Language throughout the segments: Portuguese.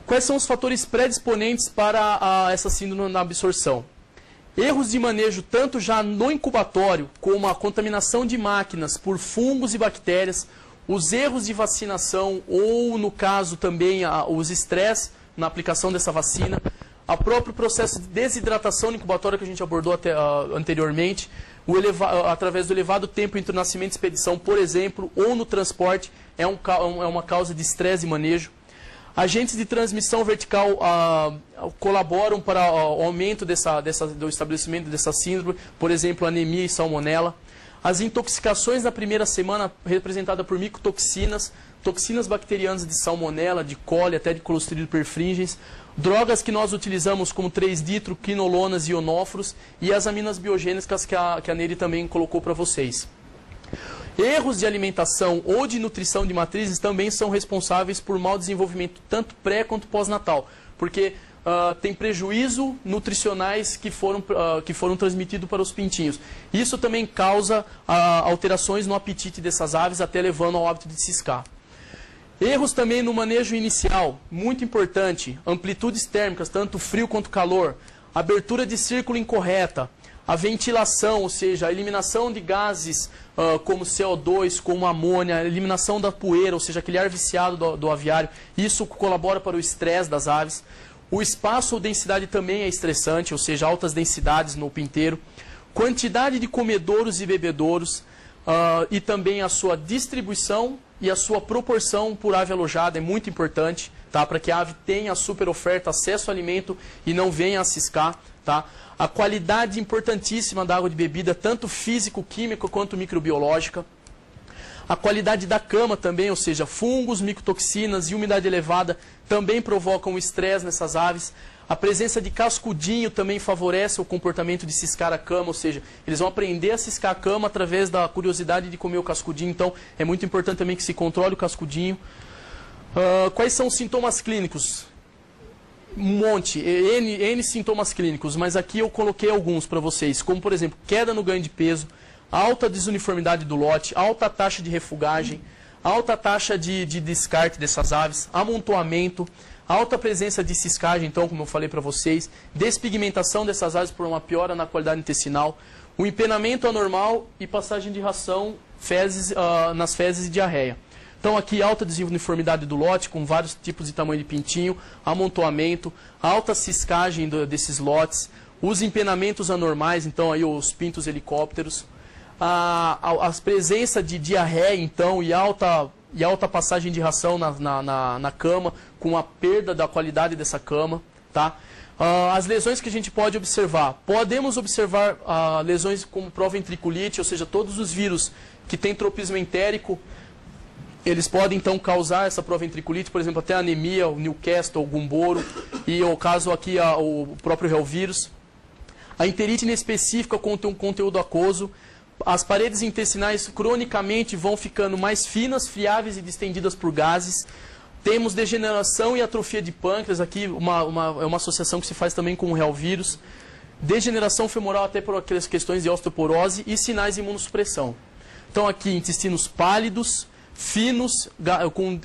Quais são os fatores predisponentes para essa síndrome na absorção? Erros de manejo tanto já no incubatório, como a contaminação de máquinas por fungos e bactérias, os erros de vacinação ou, no caso, também os estresses na aplicação dessa vacina, o próprio processo de desidratação no incubatório que a gente abordou anteriormente, através do elevado tempo entre o nascimento e expedição, por exemplo, ou no transporte, é uma causa de estresse de manejo. Agentes de transmissão vertical colaboram para o aumento do estabelecimento dessa síndrome, por exemplo, anemia e salmonela. As intoxicações na primeira semana, representada por micotoxinas, toxinas bacterianas de salmonela, de coli, até de Clostridium perfringens, drogas que nós utilizamos como 3-ditro, quinolonas e ionóforos, e as aminas biogênicas que a Nery também colocou para vocês. Erros de alimentação ou de nutrição de matrizes também são responsáveis por mau desenvolvimento, tanto pré quanto pós-natal, porque tem prejuízo nutricionais que foram transmitidos para os pintinhos. Isso também causa alterações no apetite dessas aves, até levando ao hábito de ciscar. Erros também no manejo inicial, muito importante, amplitudes térmicas, tanto frio quanto calor, abertura de círculo incorreta, a ventilação, ou seja, a eliminação de gases como CO2, como amônia, a eliminação da poeira, ou seja, aquele ar viciado do aviário, isso colabora para o estresse das aves. O espaço ou densidade também é estressante, ou seja, altas densidades no pinteiro. Quantidade de comedouros e bebedouros e também a sua distribuição e a sua proporção por ave alojada é muito importante, tá? Para que a ave tenha super oferta, acesso ao alimento e não venha a ciscar. Tá? A qualidade importantíssima da água de bebida, tanto físico-química quanto microbiológica. A qualidade da cama também, ou seja, fungos, micotoxinas e umidade elevada também provocam estresse nessas aves. A presença de cascudinho também favorece o comportamento de ciscar a cama, ou seja, eles vão aprender a ciscar a cama através da curiosidade de comer o cascudinho, então é muito importante também que se controle o cascudinho. Quais são os sintomas clínicos? Um monte, N sintomas clínicos, mas aqui eu coloquei alguns para vocês, como por exemplo, queda no ganho de peso, alta desuniformidade do lote, alta taxa de refugagem, alta taxa de descarte dessas aves, amontoamento, alta presença de ciscagem, então, como eu falei para vocês, despigmentação dessas aves por uma piora na qualidade intestinal, o empenamento anormal e passagem de ração nas fezes e diarreia. Então aqui alta desuniformidade do lote, com vários tipos de tamanho de pintinho, amontoamento, alta ciscagem desses lotes, os empenamentos anormais, então aí os pintos helicópteros, a presença de diarreia, então, e alta passagem de ração na cama, com a perda da qualidade dessa cama, tá? As lesões que a gente pode observar. Podemos observar lesões como proventriculite, ou seja, todos os vírus que têm tropismo entérico, eles podem, então, causar essa proventriculite, por exemplo, até a anemia, o Newcastle, o Gumboro, e o caso aqui, o próprio Helvírus. A enterite inespecífica com um conteúdo aquoso. As paredes intestinais, cronicamente, vão ficando mais finas, friáveis e distendidas por gases. Temos degeneração e atrofia de pâncreas, aqui é uma associação que se faz também com o Helvírus. Degeneração femoral até por aquelas questões de osteoporose e sinais de imunossupressão. Então, aqui, intestinos pálidos, finos,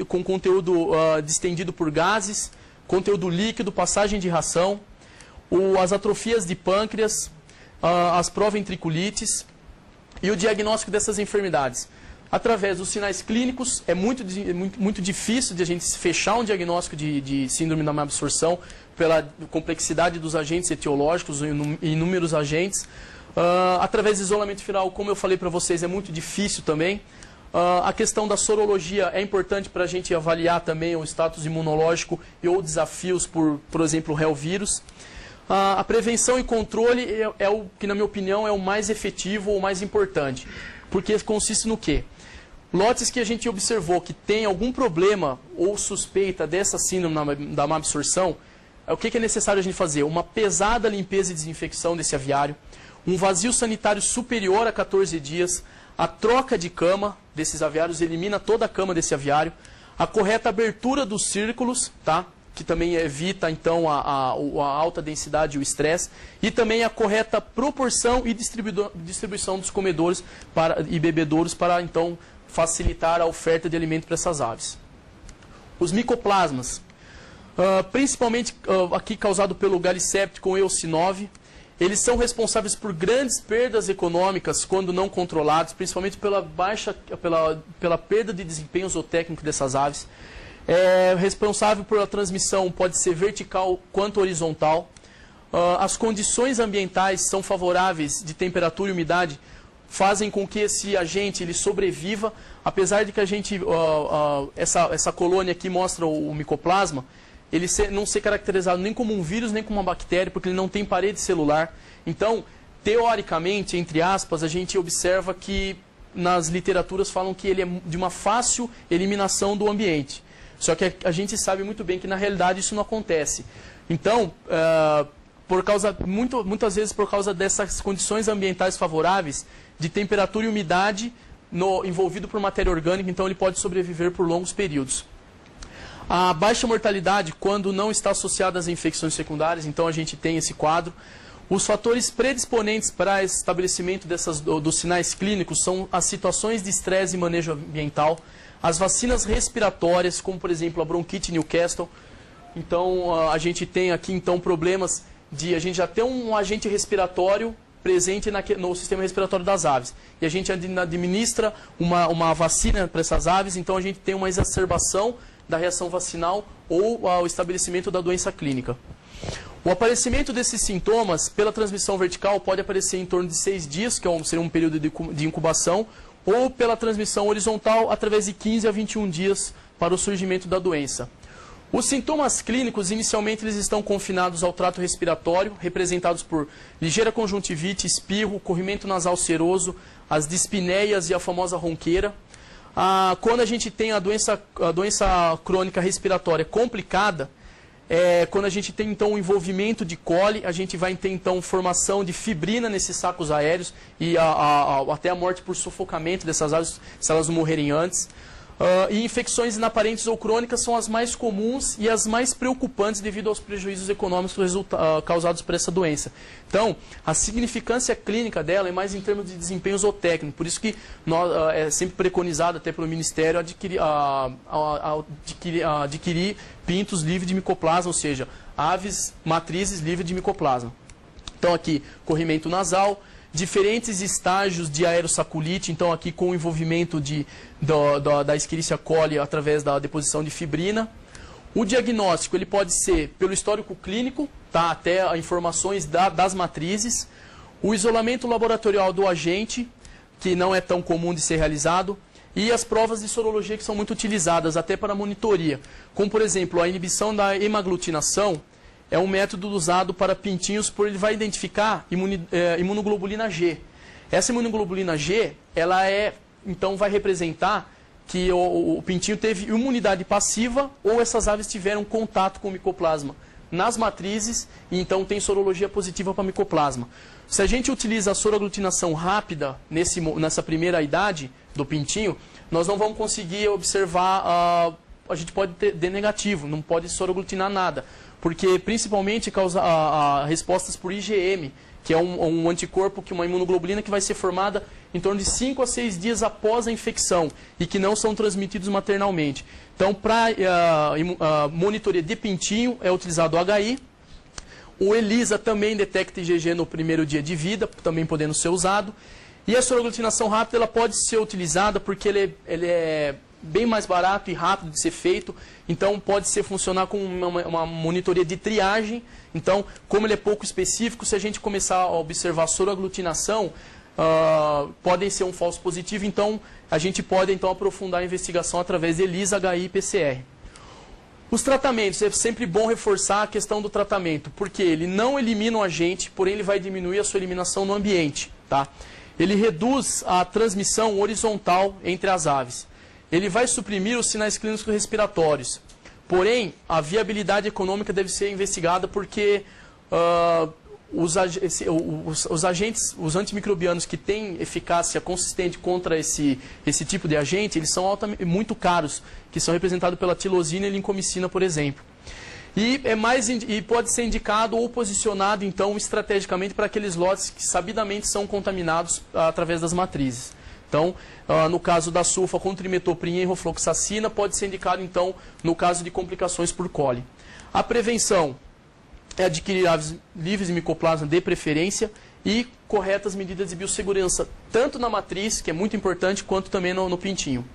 com conteúdo distendido por gases, conteúdo líquido, passagem de ração, as atrofias de pâncreas, as proventriculites e o diagnóstico dessas enfermidades. Através dos sinais clínicos, é muito difícil de a gente fechar um diagnóstico de síndrome da má absorção pela complexidade dos agentes etiológicos e inúmeros agentes. Através do isolamento viral, como eu falei para vocês, é muito difícil também. A questão da sorologia é importante para a gente avaliar também o status imunológico ou desafios por exemplo, o Helvírus. A prevenção e controle é o que, na minha opinião, é o mais efetivo ou mais importante. Porque consiste no quê? Lotes que a gente observou que tem algum problema ou suspeita dessa síndrome da má absorção, o que é necessário a gente fazer? Uma pesada limpeza e desinfecção desse aviário, um vazio sanitário superior a 14 dias, a troca de cama desses aviários, elimina toda a cama desse aviário, a correta abertura dos círculos, tá? Que também evita, então, a alta densidade e o estresse, e também a correta proporção e distribuição dos comedouros e bebedouros para, então, facilitar a oferta de alimento para essas aves. Os micoplasmas. principalmente aqui causado pelo Galisepticon eosinove. Eles são responsáveis por grandes perdas econômicas quando não controlados, principalmente pela perda de desempenho zootécnico dessas aves. Responsável pela transmissão pode ser vertical quanto horizontal. As condições ambientais são favoráveis de temperatura e umidade, fazem com que esse agente ele sobreviva, apesar de que essa colônia aqui mostra o micoplasma, ele não ser caracterizado nem como um vírus, nem como uma bactéria, porque ele não tem parede celular. Então, teoricamente, entre aspas, a gente observa que nas literaturas falam que ele é de uma fácil eliminação do ambiente. Só que a gente sabe muito bem que, na realidade, isso não acontece. Então, muitas vezes por causa dessas condições ambientais favoráveis, de temperatura e umidade envolvido por matéria orgânica, então ele pode sobreviver por longos períodos. A baixa mortalidade, quando não está associada às infecções secundárias, então a gente tem esse quadro. Os fatores predisponentes para estabelecimento dos sinais clínicos são as situações de estresse e manejo ambiental, as vacinas respiratórias, como por exemplo a bronquite Newcastle. Então a gente tem aqui então problemas de a gente já ter um agente respiratório presente no sistema respiratório das aves. E a gente administra uma vacina para essas aves, então a gente tem uma exacerbação da reação vacinal ou ao estabelecimento da doença clínica. O aparecimento desses sintomas pela transmissão vertical pode aparecer em torno de 6 dias, que seria um período de incubação, ou pela transmissão horizontal através de 15 a 21 dias para o surgimento da doença. Os sintomas clínicos, inicialmente, eles estão confinados ao trato respiratório, representados por ligeira conjuntivite, espirro, corrimento nasal seroso, as dispneias e a famosa ronqueira. Quando a gente tem a doença crônica respiratória complicada, quando a gente tem então o envolvimento de coli, a gente vai ter então formação de fibrina nesses sacos aéreos e até a morte por sufocamento dessas aves, se elas não morrerem antes. E infecções inaparentes ou crônicas são as mais comuns e as mais preocupantes devido aos prejuízos econômicos causados por essa doença. Então, a significância clínica dela é mais em termos de desempenho zootécnico, por isso que é sempre preconizado até pelo Ministério adquirir pintos livres de micoplasma, ou seja, aves matrizes livres de micoplasma. Então aqui, corrimento nasal, diferentes estágios de aerossaculite, então aqui com o envolvimento da Escherichia coli através da deposição de fibrina. O diagnóstico ele pode ser pelo histórico clínico, tá, até informações das matrizes, o isolamento laboratorial do agente, que não é tão comum de ser realizado, e as provas de sorologia que são muito utilizadas até para monitoria, como por exemplo a inibição da hemaglutinação. É um método usado para pintinhos, porque ele vai identificar imunoglobulina G. Essa imunoglobulina G, então vai representar que o pintinho teve imunidade passiva ou essas aves tiveram contato com o micoplasma nas matrizes e então tem sorologia positiva para micoplasma. Se a gente utiliza a soroaglutinação rápida nessa primeira idade do pintinho, nós não vamos conseguir observar, a gente pode ter D negativo, não pode soroaglutinar nada. Porque principalmente causa respostas por IgM, que é um anticorpo, uma imunoglobulina que vai ser formada em torno de 5 a 6 dias após a infecção e que não são transmitidos maternalmente. Então, para monitoria de pintinho, é utilizado o HI. O ELISA também detecta IgG no primeiro dia de vida, também podendo ser usado. E a soroaglutinação rápida ela pode ser utilizada porque ele é bem mais barato e rápido de ser feito, então pode funcionar como uma monitoria de triagem. Então, como ele é pouco específico, se a gente começar a observar a soroaglutinação, podem ser um falso positivo, então a gente pode então aprofundar a investigação através de ELISA, HI e PCR. Os tratamentos, é sempre bom reforçar a questão do tratamento, porque ele não elimina o agente, porém ele vai diminuir a sua eliminação no ambiente, tá? Ele reduz a transmissão horizontal entre as aves. Ele vai suprimir os sinais clínicos respiratórios. Porém, a viabilidade econômica deve ser investigada porque os agentes, os antimicrobianos que têm eficácia consistente contra esse tipo de agente, eles são muito caros, que são representados pela tilosina e lincomicina, por exemplo. E pode ser indicado ou posicionado, então, estrategicamente para aqueles lotes que sabidamente são contaminados através das matrizes. Então, no caso da sulfa com trimetoprim e enrofloxacina, pode ser indicado, então, no caso de complicações por coli. A prevenção é adquirir aves livres de micoplasma de preferência e corretas medidas de biossegurança, tanto na matriz, que é muito importante, quanto também no pintinho.